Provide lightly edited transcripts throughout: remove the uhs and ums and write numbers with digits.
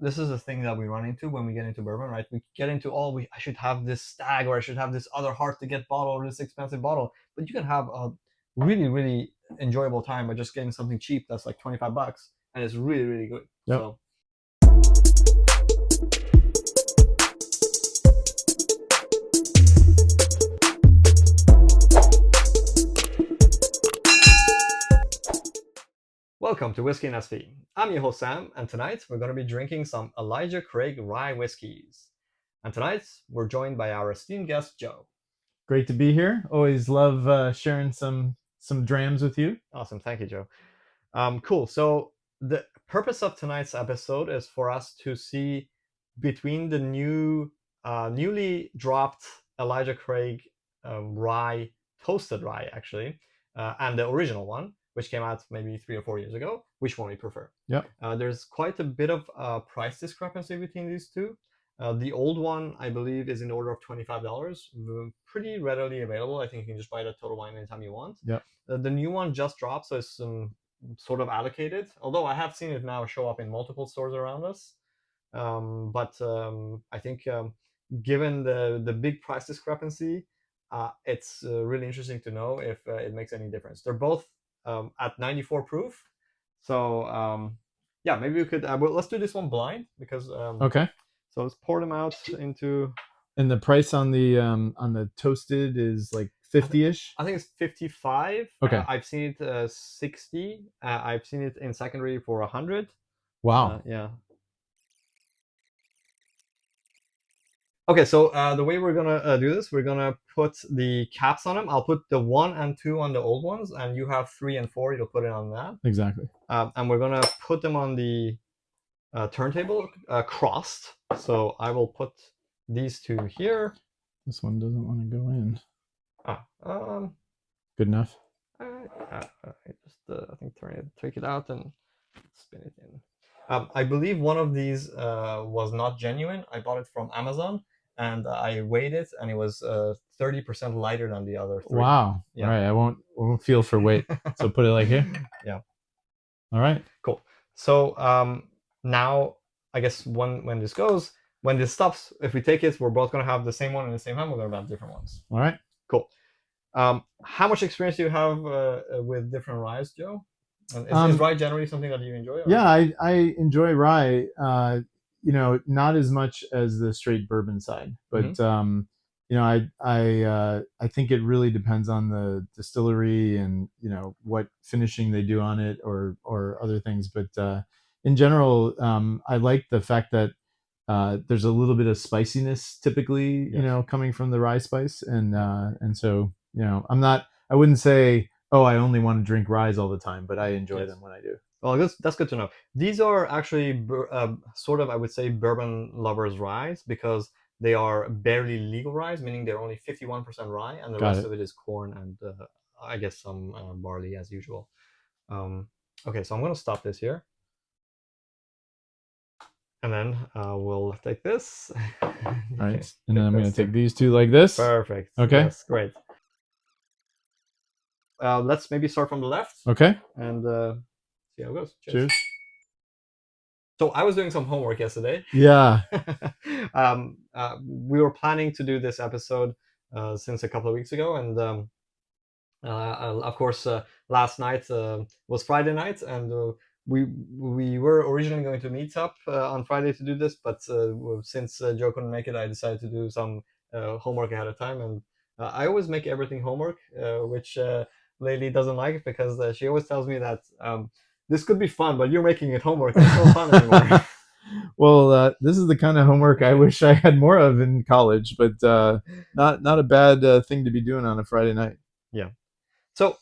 this is the thing that we run into when we get into bourbon, right? We get into I should have this stag, or I should have this other hard to get bottle, or this expensive bottle. But you can have a really, really enjoyable time by just getting something cheap that's like $25, and it's really, really good. Yep. So welcome to Whiskey and SV. I'm your host Sam, and tonight we're going to be drinking some Elijah Craig rye whiskeys. And tonight we're joined by our esteemed guest Joe. Great to be here. Always love sharing some drams with you. Awesome, thank you, Joe. Cool. So the purpose of tonight's episode is for us to see between the newly dropped Elijah Craig rye, toasted rye actually, and the original one, which came out maybe 3 or 4 years ago, which one we prefer. Yep. There's quite a bit of price discrepancy between these two. The old one, I believe, is in the order of $25, pretty readily available. I think you can just buy it at Total Wine anytime you want. Yep. The new one just dropped, so it's sort of allocated. Although I have seen it now show up in multiple stores around us. But I think given the big price discrepancy, it's really interesting to know if it makes any difference. They're both at 94 proof. So yeah, maybe we could. Well, let's do this one blind because Okay. so let's pour them out into. And the price on the toasted is like 50-ish. I think it's 55. Okay. I've seen it 60. I've seen it in secondary for 100. Wow. Yeah. Okay, so the way we're gonna do this, we're gonna put the caps on them. I'll put the 1 and 2 on the old ones, and you have 3 and 4. You'll put it on that. Exactly. And we're gonna put them on the turntable crossed. So I will put these two here. This one doesn't want to go in. Good enough. I just I think take it out and spin it in. I believe one of these was not genuine. I bought it from Amazon, and I weighed it, and it was 30% lighter than the other 3. Wow. Yeah. All right. I won't feel for weight. So put it like here. Yeah. All right. Cool. So now I guess when this goes, when this stops, if we take it, we're both gonna have the same one in the same hand. We're gonna have different ones. All right. Cool. How much experience do you have with different ryes, Joe? Is rye generally something that you enjoy? Or? Yeah, I enjoy rye. Not as much as the straight bourbon side, but I think it really depends on the distillery and what finishing they do on it or other things. But in general, I like the fact that there's a little bit of spiciness typically, Yes. coming from the rye spice, and so I wouldn't say, oh, I only want to drink ryes all the time, but I enjoy Yes. them when I do. Well, that's good to know. These are actually sort of, I would say, bourbon lovers ryes because they are barely legal ryes, meaning they're only 51% rye, and the rest of it is corn and I guess some barley as usual. Okay, so I'm going to stop this here. And then we'll take this. All right. And then I'm going to take these two like this. Perfect. Okay. Yes, great. Let's maybe start from the left. Okay. And see how it goes. Cheers. So I was doing some homework yesterday. Yeah. We were planning to do this episode since a couple of weeks ago. And of course, last night was Friday night. And we were originally going to meet up on Friday to do this. But since Joe couldn't make it, I decided to do some homework ahead of time. And I always make everything homework, which Laylee doesn't like because she always tells me that this could be fun, but you're making it homework. It's not fun anymore. Well, this is the kind of homework I wish I had more of in college, but not a bad thing to be doing on a Friday night. Yeah. So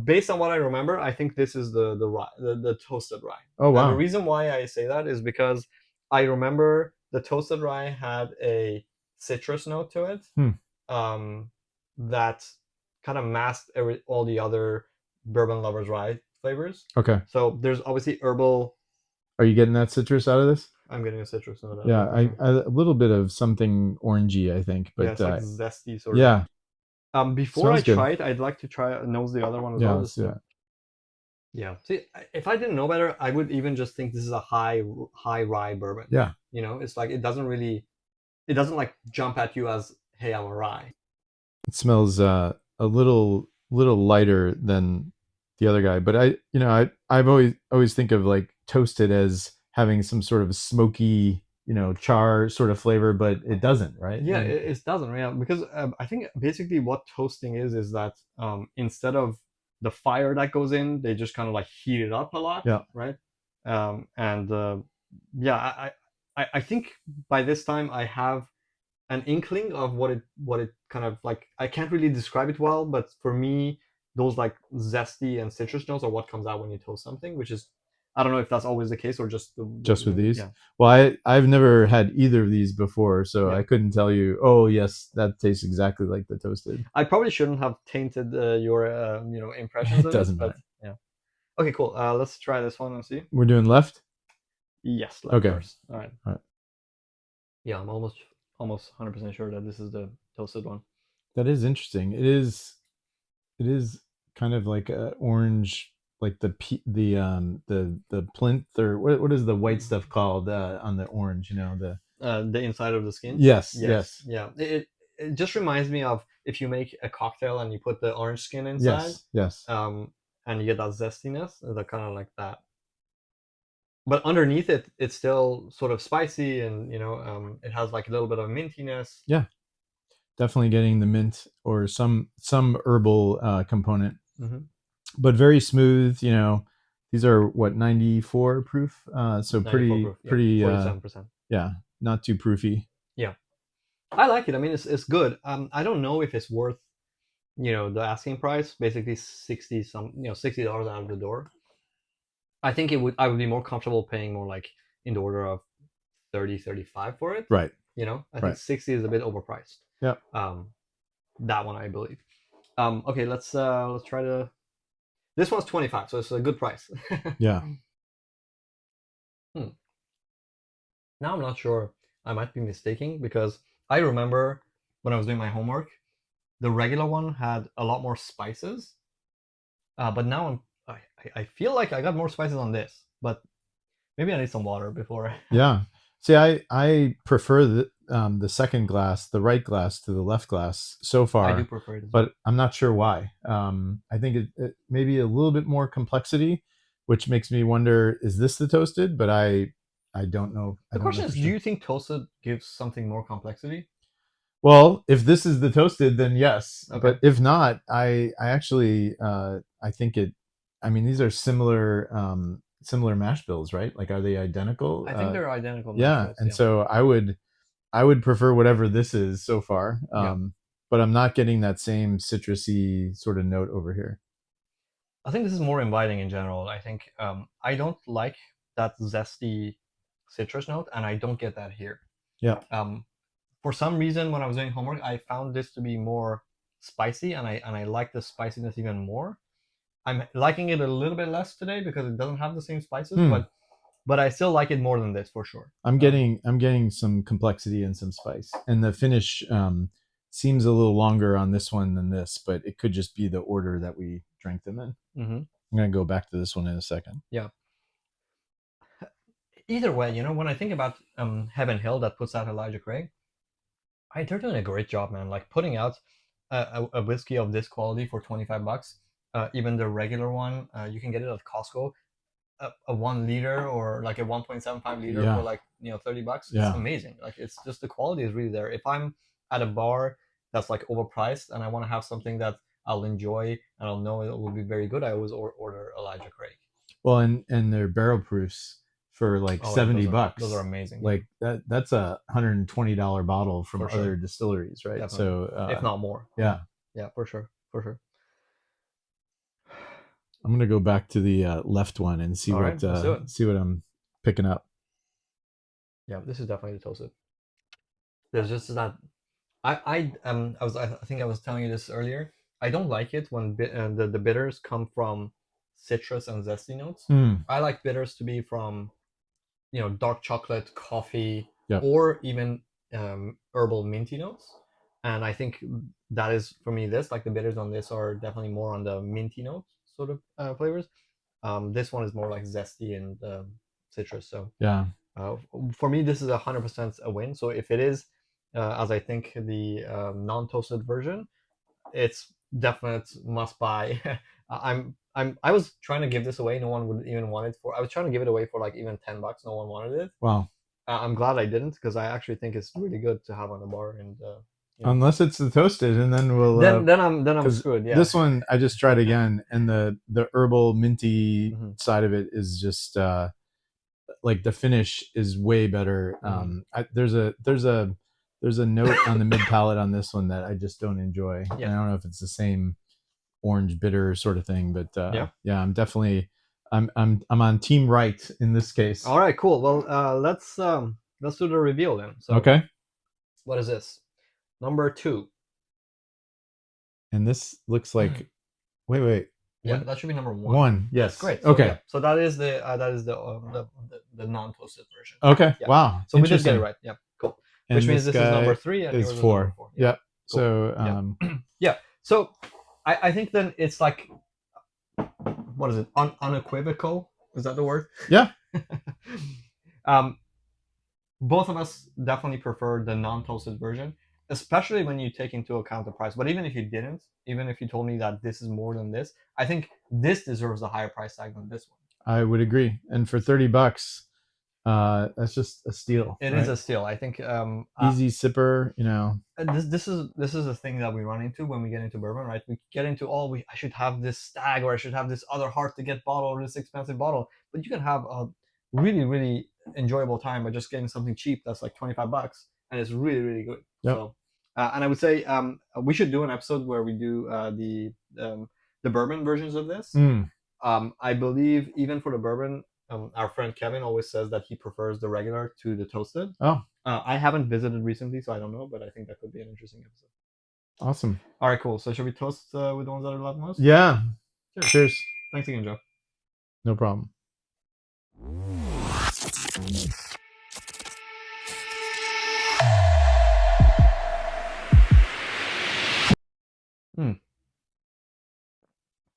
based on what I remember, I think this is the rye, the toasted rye. Oh wow! And the reason why I say that is because I remember the toasted rye had a citrus note to it that kind of masked all the other bourbon lovers rye flavors. Okay. So there's obviously herbal. Are you getting that citrus out of this? I'm getting a citrus note. Yeah, a little bit of something orangey, I think. But yeah, it's like zesty sort of. Yeah. Before I try it, I'd like to nose the other one as well. Yeah. Yeah. See, if I didn't know better, I would even just think this is a high rye bourbon. Yeah, It's like it doesn't like jump at you as, hey, I'm a rye. it smells a little lighter than the other guy, but I've always think of like toasted as having some sort of smoky, char sort of flavor, but it doesn't, right? Yeah, it doesn't, yeah, because I think basically what toasting is that instead of the fire that goes in, they just kind of like heat it up a lot, Yeah. right? And yeah, I think by this time I have an inkling of what it kind of like. I can't really describe it well, but for me, those like zesty and citrus notes are what comes out when you toast something, which is, I don't know if that's always the case or just Just with these. yeah. Well, I've never had either of these before, so Yeah. I couldn't tell you. Oh, yes, that tastes exactly like the toasted. I probably shouldn't have tainted your impressions It of it, doesn't but matter. yeah. Okay, cool. Let's try this one and see. We're doing left. Yes, left Okay. first. All right. All right. Yeah, I'm almost 100% sure that this is the toasted one. That is interesting. It is kind of like a orange, like the plinth, or what is the white stuff called on the orange? The inside of the skin. Yes, Yes. yes, Yeah. It just reminds me of if you make a cocktail and you put the orange skin inside, yes, yes. um, and you get that zestiness, the kind of like that. But underneath it, it's still sort of spicy, and it has like a little bit of mintiness. Yeah, definitely getting the mint or some herbal component, Mm-hmm. but very smooth. These are what, 94 proof, so 94 pretty proof. Yeah. pretty 47%. yeah, not too proofy. Yeah. I like it. I mean, it's good. I don't know if it's worth, the asking price, basically $60 out of the door. I think I would be more comfortable paying more like in the order of 30, 35 for it. Right, I think right. 60 is a bit overpriced. Yeah, Um, that one I believe. Okay, let's try to. This one's 25, so it's a good price. yeah. Hmm. Now I'm not sure. I might be mistaken because I remember when I was doing my homework, the regular one had a lot more spices. But now I feel like I got more spices on this, but maybe I need some water before. Yeah. See, I prefer the second glass, the right glass, to the left glass so I do far, prefer it as well. but I'm not sure why. I think it maybe a little bit more complexity, which makes me wonder: is this the toasted? But I don't know. I The don't know question for is, do sure. you think toasted gives something more complexity? Well, if this is the toasted, then yes. Okay. But if not, I actually I think it. I mean, these are similar mash bills, right? Like, are they identical? I think they're identical mash Yeah, bills. and Yeah. so I would prefer whatever this is so far. Yeah. But I'm not getting that same citrusy sort of note over here. I think this is more inviting in general. I think I don't like that zesty citrus note, and I don't get that here. Yeah. Um, for some reason, when I was doing homework, I found this to be more spicy, and I like the spiciness even more. I'm liking it a little bit less today because it doesn't have the same spices, Hmm. but I still like it more than this for sure. I'm getting some complexity and some spice, and the finish seems a little longer on this one than this, but it could just be the order that we drank them in. Mm-hmm. I'm gonna go back to this one in a second. Yeah. Either way, when I think about Heaven Hill that puts out Elijah Craig, they're doing a great job, man. Like putting out a whiskey of this quality for $25. Even the regular one, you can get it at Costco. A 1 liter or like a 1.75 liter for Yeah, like $30. It's yeah. amazing. Like it's just the quality is really there. If I'm at a bar that's like overpriced and I want to have something that I'll enjoy and I'll know it will be very good, I always order Elijah Craig. Well, and their barrel proofs for like Oh yeah, 70 those are bucks. amazing. Yeah, Like that's a $120 bottle from for sure, other distilleries, right? definitely, So if not more. yeah, Yeah, for sure, for sure. I'm gonna go back to the left one and see All right, what let's do it. I'm picking up. Yeah, this is definitely the toasted. There's just that I think I was telling you this earlier. I don't like it when the bitters come from citrus and zesty notes. Mm, I like bitters to be from dark chocolate, coffee, yep. or even herbal minty notes. And I think that is for me this like the bitters on this are definitely more on the minty notes sort of flavors. This one is more like zesty and citrus. So Yeah. uh, for me, this is 100% a win. So if it is, as I think, the non-toasted version, it's definite must buy. I was trying to give this away. No one would even want it for. I was trying to give it away for like even $10. No one wanted it. Wow. I'm glad I didn't because I actually think it's really good to have on the bar. And Unless it's the toasted, and then we'll then I'm 'cause screwed. Yeah. this one I just tried again, and the herbal minty Mhm. side of it is just like the finish is way better. There's a note on the mid palate on this one that I just don't enjoy. Yeah. I don't know if it's the same orange bitter sort of thing, but Yeah. I'm definitely I'm on team right in this case. All right. Cool. Well, let's do the reveal then. So Okay. what is this? Number 2. And this looks like wait. Yeah, What? that should be number 1. One. Yes. Great. So, Okay. yeah, so that is the non-toasted version. Okay. Yeah. Wow. So we did get Interesting. it right. Yeah. Cool. And Which means this is number guy 3 and is yours is 4. number 4. Yeah. Cool. So Yeah. So I think then it's like, what is it? Unequivocal? Is that the word? Yeah. Both of us definitely prefer the non-toasted version, especially when you take into account the price. But even if you didn't, even if you told me that this is more than this, I think this deserves a higher price tag than this one. I would agree. And for $30, that's just a steal. It is a steal. I think easy sipper, this is a thing that we run into when we get into bourbon, right? We get into I should have this stag, or I should have this other hard to get bottle, or this expensive bottle. But you can have a really, really enjoyable time by just getting something cheap that's like $25, and it's really, really good. Yep. So and I would say we should do an episode where we do the bourbon versions of this. I believe even for the bourbon, our friend Kevin always says that he prefers the regular to the toasted. Oh, I haven't visited recently, so I don't know, but I think that could be an interesting episode. Awesome. All right, cool. So should we toast with the ones that I love most? Yeah. Cheers. Thanks again, Joe. No problem.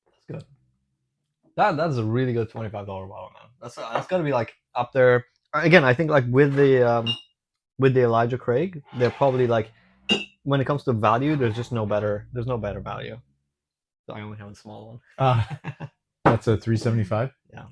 That's good. That's a really good $25 bottle, man. That's gotta be like up there. Again, I think like with the Elijah Craig, they're probably like, when it comes to value, there's no better value. So I only have a small one. That's a 375. Yeah.